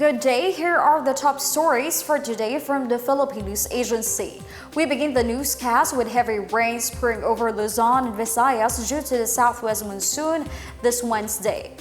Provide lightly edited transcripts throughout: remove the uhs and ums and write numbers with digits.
Good day, here are the top stories for today from the Philippine News Agency. We begin the newscast with heavy rains pouring over Luzon and Visayas due to the southwest monsoon this Wednesday.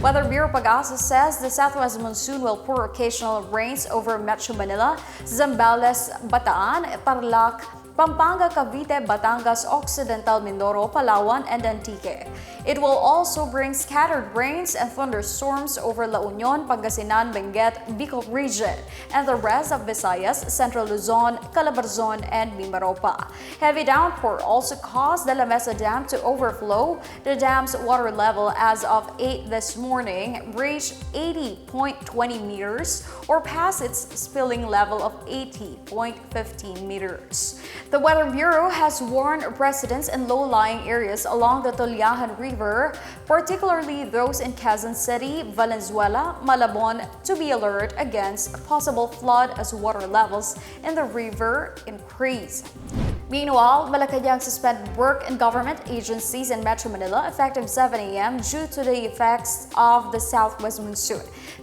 Weather Bureau Pag-asa says the southwest monsoon will pour occasional rains over Metro Manila, Zambales, Bataan, Tarlac, Pampanga, Cavite, Batangas, Occidental Mindoro, Palawan, and Antique. It will also bring scattered rains and thunderstorms over La Union, Pangasinan, Benguet, Bicol region, and the rest of Visayas, Central Luzon, Calabarzon, and Mimaropa. Heavy downpour also caused the Mesa Dam to overflow. The dam's water level as of 8 this morning reached 80.20 meters or past its spilling level of 80.15 meters. The Weather Bureau has warned residents in low-lying areas along the Tulyahan River, particularly those in Quezon City, Valenzuela, Malabon, to be alert against possible flood as water levels in the river increase. Meanwhile, Malacanang suspended work in government agencies in Metro Manila effective 7 a.m. due to the effects of the southwest monsoon.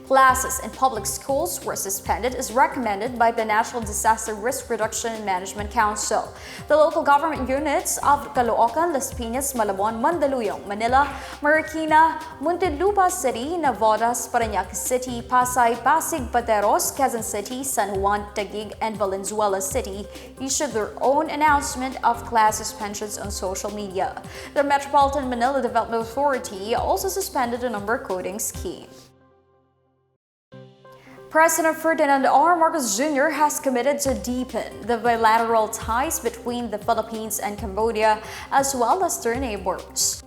Classes in public schools were suspended as recommended by the National Disaster Risk Reduction and Management Council. The local government units of Caloocan, Las Piñas, Malabon, Mandaluyong, Manila, Marikina, Muntinlupa City, Navotas, Parañaque City, Pasay, Pasig, Pateros, Quezon City, San Juan, Taguig, and Valenzuela City issued their own announcement of class suspensions on social media. The Metropolitan Manila Development Authority also suspended a number coding scheme. President Ferdinand R. Marcos Jr. has committed to deepen the bilateral ties between the Philippines and Cambodia as well as their neighbors.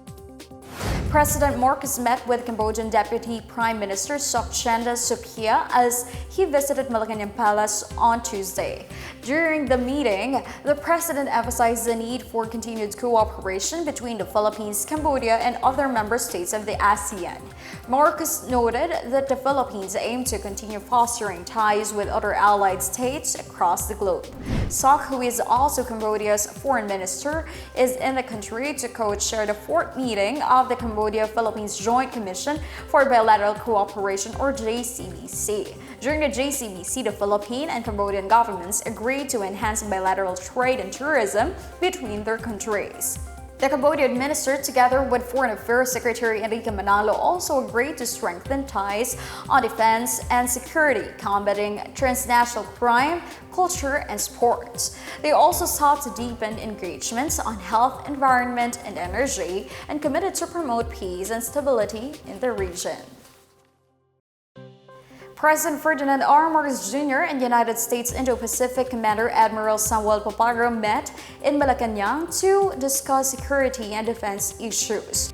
President Marcos met with Cambodian Deputy Prime Minister Sokchenda Sukya as he visited Malacanang Palace on Tuesday. During the meeting, the president emphasized the need for continued cooperation between the Philippines, Cambodia, and other member states of the ASEAN. Marcos noted that the Philippines aim to continue fostering ties with other allied states across the globe. Sok, who is also Cambodia's foreign minister, is in the country to co-chair the fourth meeting of the Cambodia-Philippines Joint Commission for Bilateral Cooperation, or JCBC. During the JCBC, the Philippine and Cambodian governments agreed to enhance bilateral trade and tourism between their countries. The Cambodian minister, together with Foreign Affairs Secretary Enrique Manalo, also agreed to strengthen ties on defense and security, combating transnational crime, culture, and sports. They also sought to deepen engagements on health, environment, and energy, and committed to promote peace and stability in the region. President Ferdinand R. Marcos Jr. and United States Indo-Pacific Commander Admiral Samuel Paparo met in Malacanang to discuss security and defense issues.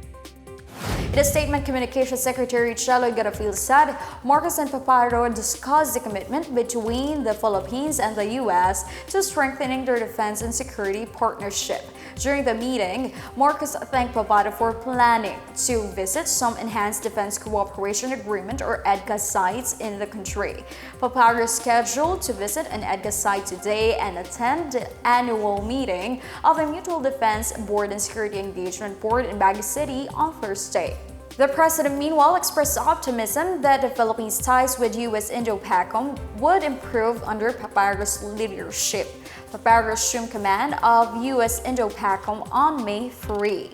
In a statement, Communications Secretary Chelo Garafil said Marcos and Paparo discussed the commitment between the Philippines and the U.S. to strengthening their defense and security partnership. During the meeting, Marcos thanked Paparo for planning to visit some Enhanced Defense Cooperation Agreement or EDCA sites in the country. Paparo is scheduled to visit an EDCA site today and attend the annual meeting of the Mutual Defense Board and Security Engagement Board in Baguio City on Thursday. The president, meanwhile, expressed optimism that the Philippines' ties with USINDOPACOM would improve under Paparo's leadership. Paparo assumed command of USINDOPACOM on May 3.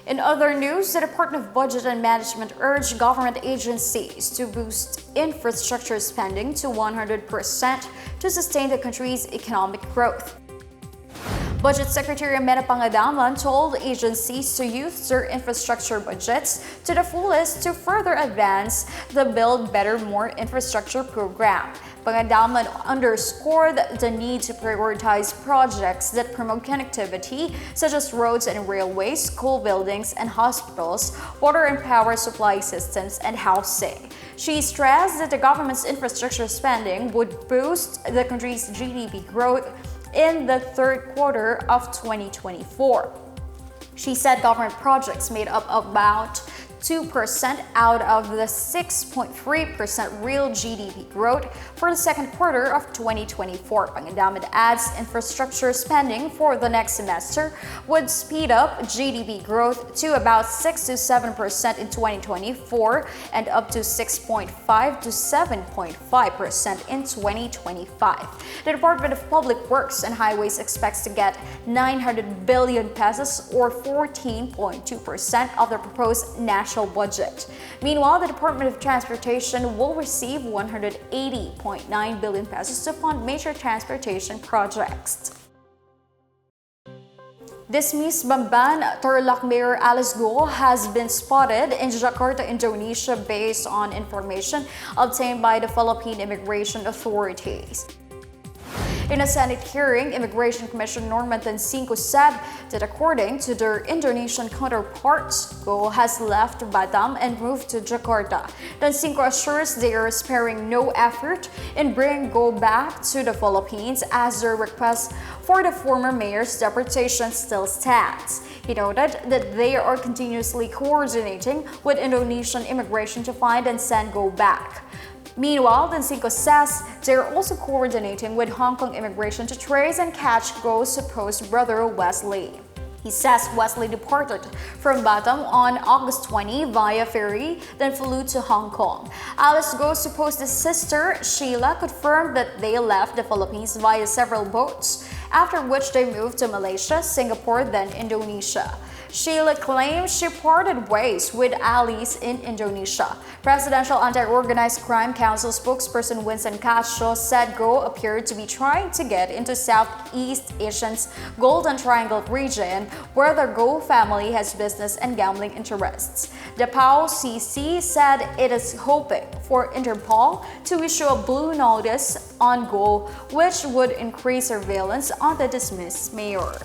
In other news, the Department of Budget and Management urged government agencies to boost infrastructure spending to 100% to sustain the country's economic growth. Budget Secretary Mena Pangadamlan told agencies to use their infrastructure budgets to the fullest to further advance the Build Better More infrastructure program. Pangadamlan underscored the need to prioritize projects that promote connectivity, such as roads and railways, school buildings and hospitals, water and power supply systems, and housing. She stressed that the government's infrastructure spending would boost the country's GDP growth in the third quarter of 2024. She said government projects made up about 2% out of the 6.3% real GDP growth for the second quarter of 2024. Pangdamit adds infrastructure spending for the next semester would speed up GDP growth to about 6 to 7% in 2024 and up to 6.5 to 7.5% in 2025. The Department of Public Works and Highways expects to get 900 billion pesos or 14.2% of the proposed national budget. Meanwhile, the Department of Transportation will receive 180.9 billion pesos to fund major transportation projects. Dismissed Bamban Tarlac Mayor Alice Go has been spotted in Jakarta, Indonesia based on information obtained by the Philippine immigration authorities. In a Senate hearing, Immigration Commissioner Norman Tansinko said that according to their Indonesian counterparts, Go has left Batam and moved to Jakarta. Tansinko assures they are sparing no effort in bringing Go back to the Philippines as their request for the former mayor's deportation still stands. He noted that they are continuously coordinating with Indonesian immigration to find and send Go back. Meanwhile, Tansinko says they're also coordinating with Hong Kong immigration to trace and catch Go's supposed brother Wesley. He says Wesley departed from Batam on August 20 via ferry, then flew to Hong Kong. Alice Go's supposed sister, Sheila, confirmed that they left the Philippines via several boats, after which they moved to Malaysia, Singapore, then Indonesia. Sheila claims she parted ways with Alice in Indonesia. Presidential Anti-Organized Crime Council spokesperson Winston Castro said Go appeared to be trying to get into Southeast Asia's Golden Triangle region, where the Go family has business and gambling interests. The PAO-CC said it is hoping for Interpol to issue a blue notice on Go, which would increase surveillance on the dismissed mayor.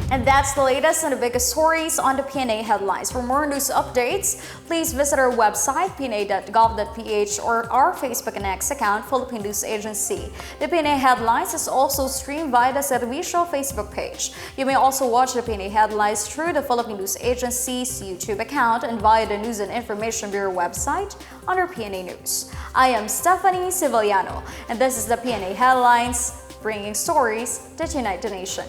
And that's the latest and the biggest stories on the Pna Headlines. For more news updates, please visit our website, pna.gov.ph, or our Facebook and X account, Philippine News Agency. The Pna Headlines is also streamed via the Servicio Facebook page. You may also watch the Pna Headlines through the Philippine News Agency's YouTube account and via the News and Information Bureau website under PNA News. I am Stephanie Civiliano, and this is the Pna Headlines, bringing stories that unite the nation.